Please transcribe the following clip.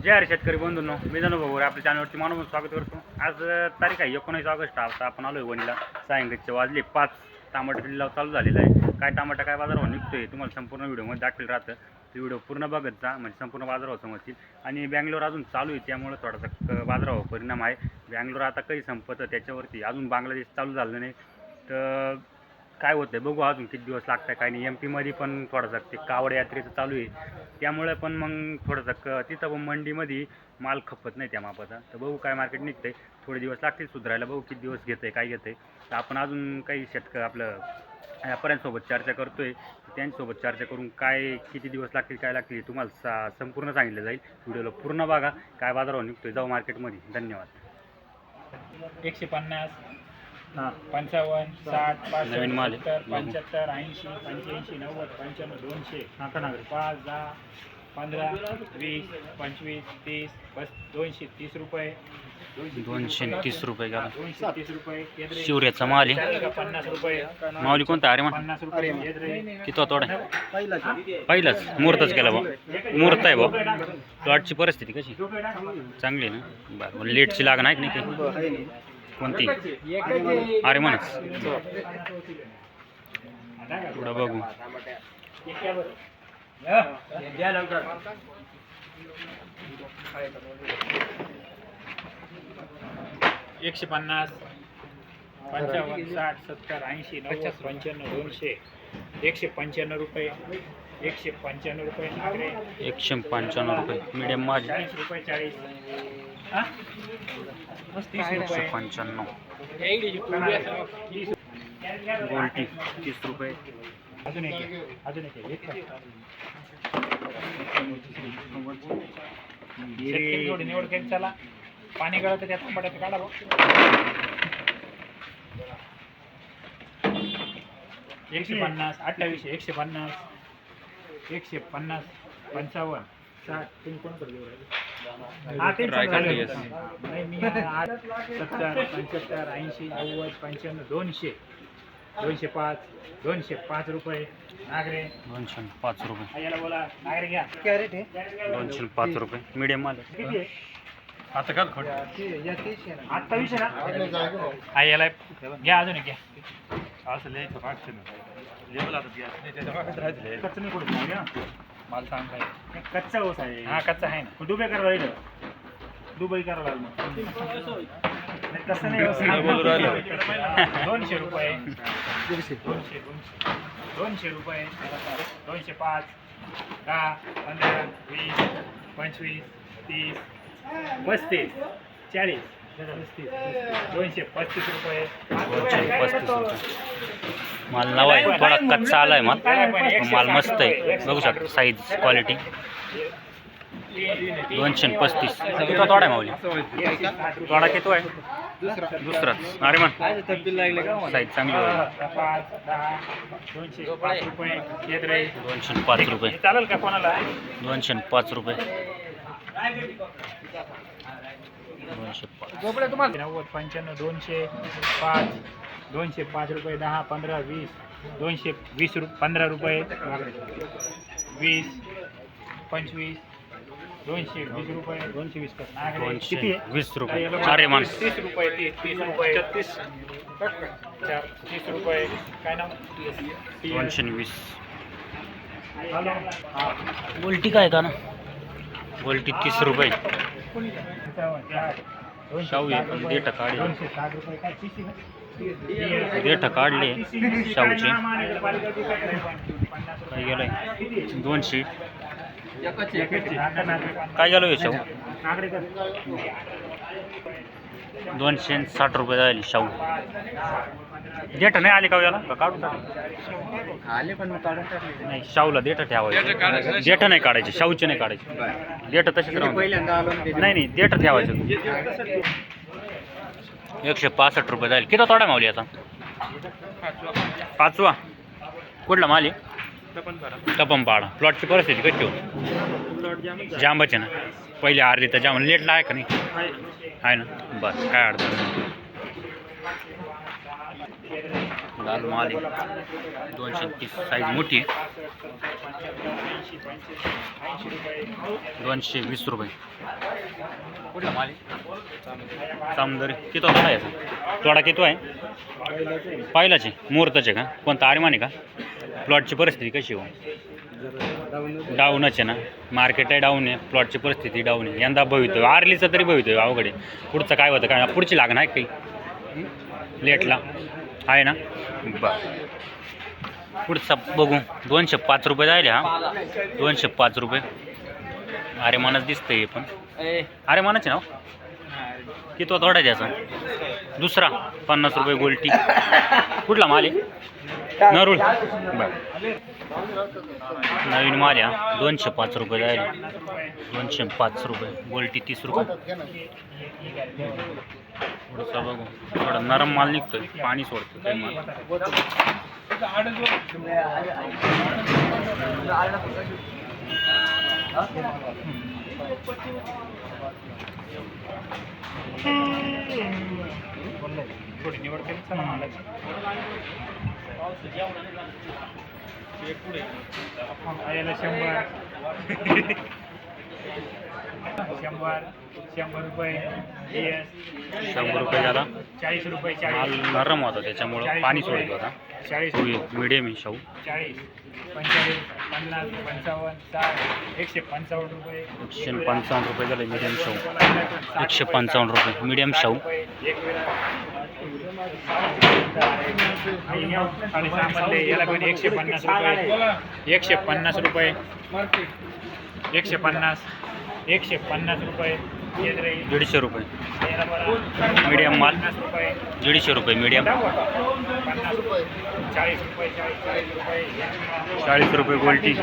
जय हरी शेतकरी बंधूंनो, मी जाणू भाऊ आपल्या चॅनलवरती मानून स्वागत करतो। आज तारीख आहे 19 ऑगस्ट। आता आपण आलोय वणीला। सायंकाळचे वाजले 5। टमाटर लिलाव चालू झालेला आहे। काय टमाटा काय बाजारावर निघतोय तुम्हाला संपूर्ण व्हिडिओमध्ये दाखवेल राहतं। ते व्हिडिओ पूर्ण बघत जा म्हणजे संपूर्ण बाजारावर समजतील। आणि बँगलोर अजून चालू आहे त्यामुळे थोडासा बाजारावर परिणाम आहे। बँगलोर आता काही संपतं त्याच्यावरती, अजून बांगलादेश चालू झालं नाही तर काय होतं बघू अजून किती दिवस लागतं काय नाही। MP मध्ये पण थोडासा ते कावड यात्रेचं चालू आहे त्यामुळे पण मग थोडंसं तिथं पण मंडीमध्ये माल खपत नाही त्या मापाचा। तर बघू काय मार्केट निघतंय, थोडे दिवस लागतील सुधारायला, बघू किती दिवस घेतंय काय घेतंय। तर आपण अजून काही आपलं व्यापाऱ्यांसोबत चर्चा करतोय, त्यांच्यासोबत चर्चा करून काय किती दिवस लागतील काय लागतील तुम्हाला संपूर्ण सांगितलं जाईल। व्हिडिओला पूर्ण बघा काय बाजारावर निघतोय, जाऊ मार्केटमध्ये। धन्यवाद। 150 55 60 नवीन माल 75 80 85 90 95 200 5 10 15 20 25 30 230 रुपये 230 रुपये गेला। 230 रुपये शिवऱ्याचा माल आहे। 50 रुपये माऊली कोणता? अरे 50 रुपये किती तोडा पहिलाच मुहूर्तच केला भाऊ, मुहूर्त आहे भाऊ। प्लॉटची परिस्थिती कशी? चांगली आहे ना? बरं लेटची लागण आहे की नाही काही? कोणती? अरे म्हणच थोडं बघू। 150 55 60 70 80 90 95 200 195 रुपये 195 रुपये नागरे 195 रुपये मीडियम माल 40 रुपये 40 30 रुपये 195 30 गोल्टी 30 रुपये। अजून एक थोडी निवड केली चला पाणी गळत त्यात टमाट्याचं काढा भाऊ 150 28 150 150 55 60 तुम्ही कोणाकडे देऊ राहिले? हा ते नाही मी 70 75 80 90 95 200 205 रुपये नागरे 205 रुपये। याला बोला नागरे घ्या काय रेट आहे? 205 रुपये मीडियम माल किती आहे? आता काल खोट 28 ना हा याला घ्या अजून एक घ्या असं लिहायचं पाठचं लेवल आता कच्चं नाही कुठं घ्या माल चांगला कच्चा ओस आहे हा कच्चा आहे ना दुबई करावं लागेल दुबई करावं लागेल मग तसं नाही 200 रुपये 200 रुपये 205 10 15 20 25 30 35 40 235 रुपये 235 रुपये माल नवा आहे, थोडा कच्चा आलाय माल, माल मस्त आहे बघू शकता साईज क्वालिटी। 235 किती तोडा आहे माऊली? तोडा किती आहे? दुसराच अरे मन साईज चांगली आहे। 205 रुपये 205 रुपये चालेल का कोणाला? 205 रुपये 205 90 95 205 205 रुपये 10 15 20 220 15 रुपये 20 25 220 रुपये 220 किती आहे? 220 रुपये अरे मान 30 रुपये 30 रुपये 30 रुपये काय नाव? 220 हॅलो हां गोल्टी काय का ना? गोल्टी 30 रुपये शाहू आहे पण देठ काढले 260 रुपये काय 30 देठ काढले शाहूचे काय गेलंय 200 काय गेलो शाहू 260 रुपये जाईल शाहू। देठ नाही आले का याला काढून आले पण काढून टाकले नाही शाहूला देठ ठेवायचे, देठ नाही काढायचे, शाहूचे नाही काढायचे, देठ तसेच पहिल्यांदा आलो नाही देठ ठेवायचं। 165 रुपये जाईल। किती तोडा मावली आता? पाचवा कुठला माल आहे? तपनपाडा। प्लॉटची परिस्थिती कशी हो? जांबाचे ना पहिले आरली तर जांब लेटला आहे का नाही? आहे ना बस काय अडचण लाल माल आहे 230 साईज मोठी आहे. 220 रुपये. कुठला माल आहे? चामदरी. किती तोडा आहे याचा? तोडा किती आहे? पहिलाचे मुहूर्ताचे का? कोणता आर्यमान आहे का? प्लॉटची परिस्थिती कशी हो? डाऊनच आहे ना. मार्केट आहे डाऊन आहे, प्लॉटची परिस्थिती डाऊन आहे. यंदा भवितव्य आरलीचं तरी भवितव्य अवघड आहे. पुढचं काय होतं काय? पुढची लागणार आहे काही लेटला आहे ना. बरं पुढचा बघू. 205 रुपये जायले. हा 205 रुपये. अरे मनच दिसतंय हे पण. अरे मनच आहे ना. किती थोडा द्यायचा? दुसरा 50 रुपये गोल्टी. कुठला माल आहे? नरूळ. बरं नवीन माल आहे. 205 रुपये जायले. 205 रुपये. गोल्टी 30 रुपये. थोडंसं बघू. थोडा नरम माल निघतोय, पाणी सोडतो काही माल. थोडी निवड केली चला मालाची. याला 100 100 रुपये. 100 रुपये झाला. 40 रुपये. माल 40 नरम होता त्याच्यामुळं पाणी सोडतो आता. 40 मिडियम आहे शाहू. 40 45 50 55 60 155 रुपये. 155 रुपये झाले मिडियम शाहू. 155 रुपये मिडियम शाहू. याला पण 150 रुपये. 150 रुपये. 150 रुपये. 150 रुपये मीडियम माल. 150 रुपये मीडियम. 40 रुपये. 40 रुपये गोल्टी.